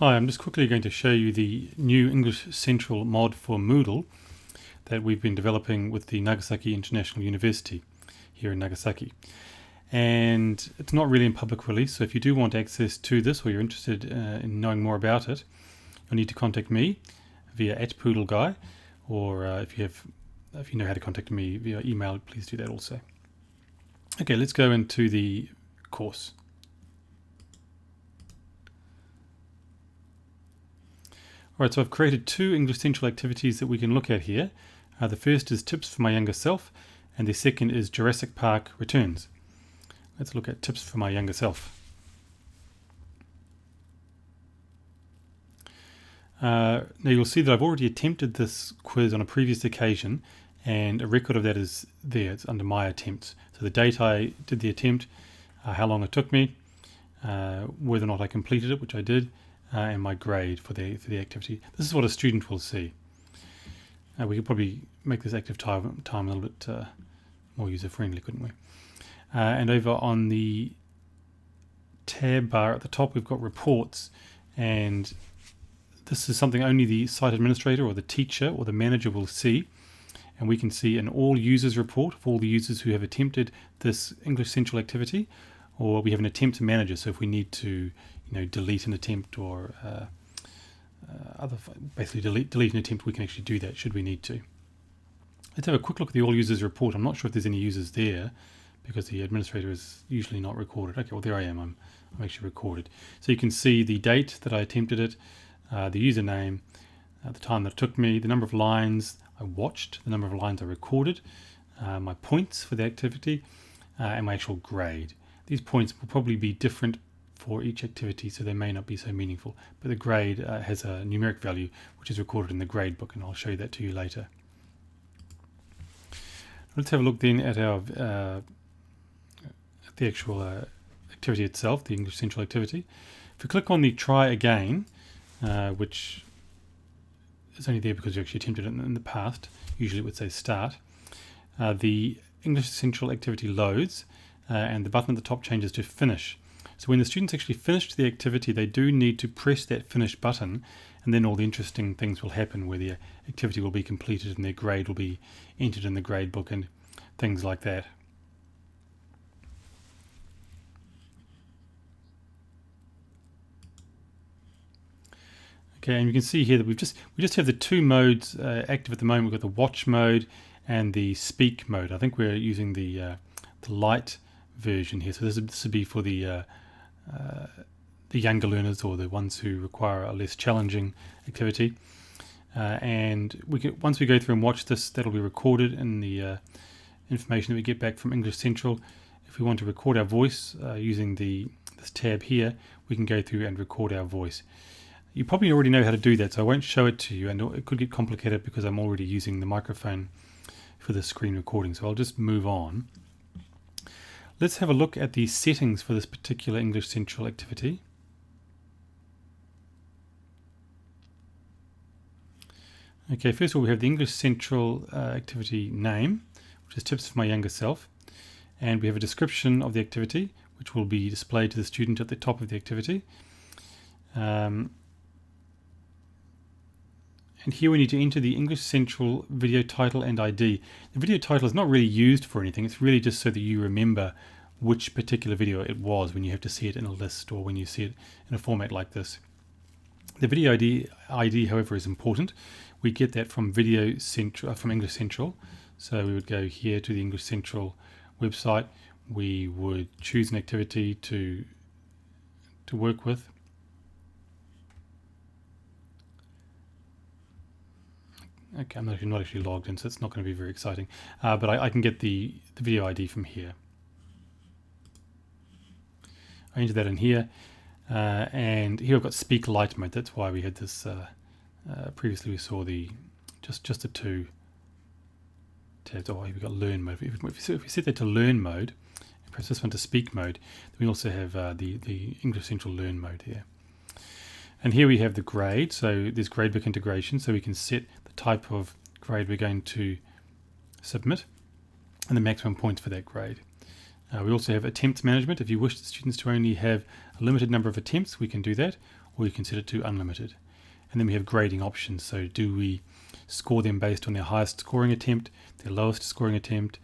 Hi, I'm just quickly going to show you the new English Central mod for Moodle that we've been developing with the Nagasaki International University here in Nagasaki. And it's not really in public release, so if you do want access to this or you're interested in knowing more about it, you'll need to contact me via @poodleguy, or if you know how to contact me via email, please do that also. Okay, let's go into the course. Alright, so I've created two English Central activities that we can look at here. The first is Tips for My Younger Self, and the second is Jurassic Park Returns. Let's look at Tips for My Younger Self. Now you'll see that I've already attempted this quiz on a previous occasion, and a record of that is there. It's under My Attempts. So the date I did the attempt, how long it took me, whether or not I completed it, which I did, and my grade for the activity. This is what a student will see. We could probably make this active time a little bit more user-friendly, couldn't we? And over on the tab bar at the top, we've got reports, and this is something only the site administrator or the teacher or the manager will see. And we can see an all users report of all the users who have attempted this English Central activity, or we have an attempt manager. So if we need to delete an attempt or basically delete an attempt, we can actually do that should we need to. Let's have a quick look at the all users report. I'm not sure if there's any users there because the administrator is usually not recorded. Okay, well there I am, I'm actually recorded. So you can see the date that I attempted it, the username, the time that it took me, the number of lines I watched, the number of lines I recorded, my points for the activity, and my actual grade. These points will probably be different for each activity, so they may not be so meaningful, but the grade has a numeric value which is recorded in the grade book, and I'll show you that to you later. Let's have a look then at our at the actual activity itself, the English Central activity. If we click on the try again, which is only there because you actually attempted it in the past, usually it would say start, the English Central activity loads, and the button at the top changes to finish. So when the students actually finish the activity, they do need to press that finish button, and then all the interesting things will happen where the activity will be completed and their grade will be entered in the grade book and things like that. Okay, and you can see here that we just have the two modes active at the moment. We've got the watch mode and the speak mode. I think we're using the light version here. So this would be for the younger learners or the ones who require a less challenging activity. And once we go through and watch this, that'll be recorded in the information that we get back from English Central. If we want to record our voice using this tab here, we can go through and record our voice. You probably already know how to do that, so I won't show it to you, and it could get complicated because I'm already using the microphone for the screen recording, so I'll just move on. Let's have a look at the settings for this particular English Central activity. Okay, first of all we have the English Central activity name, which is Tips for My Younger Self, and we have a description of the activity which will be displayed to the student at the top of the activity. And here we need to enter the English Central video title and ID. The video title is not really used for anything. It's really just so that you remember which particular video it was when you have to see it in a list or when you see it in a format like this. The video ID, however, is important. We get that from Video Central, from English Central. So we would go here to the English Central website. We would choose an activity to work with. Okay, I'm not actually logged in, so it's not going to be very exciting. But I can get the video ID from here. I enter that in here, and here I've got Speak Light Mode. That's why we had this. Previously, we saw just the two tabs. Oh, here we've got Learn Mode. If we set that to Learn Mode, and press this one to Speak Mode, then we also have the English Central Learn Mode here. And here we have the grade. So there's gradebook integration, so we can set the type of grade we're going to submit and the maximum points for that grade. We also have attempts management. If you wish the students to only have a limited number of attempts, we can do that. Or or you can set it to unlimited. And then we have grading options. So do we score them based on their highest scoring attempt, their lowest scoring attempt,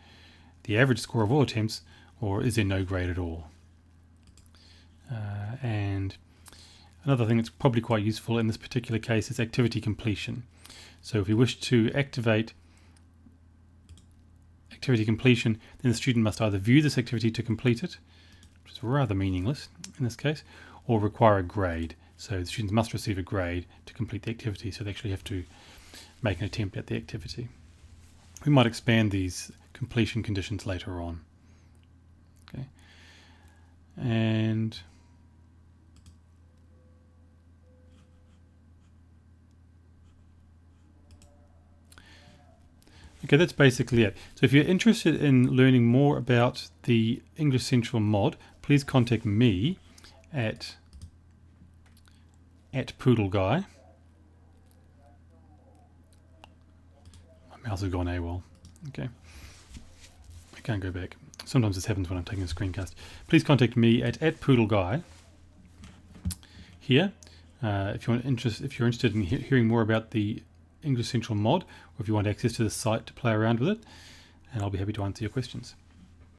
the average score of all attempts, or is there no grade at all? And another thing that's probably quite useful in this particular case is activity completion. So if we wish to activate activity completion, then the student must either view this activity to complete it, which is rather meaningless in this case, or require a grade. So the students must receive a grade to complete the activity, so they actually have to make an attempt at the activity. We might expand these completion conditions later on. Okay, and okay, that's basically it. So if you're interested in learning more about the English Central mod, please contact me at Poodle Guy. My mouse has gone AWOL. Okay, I can't go back. Sometimes this happens when I'm taking a screencast. Please contact me at Poodle Guy here if you're interested in hearing more about the English Central mod, or if you want access to the site to play around with it, and I'll be happy to answer your questions.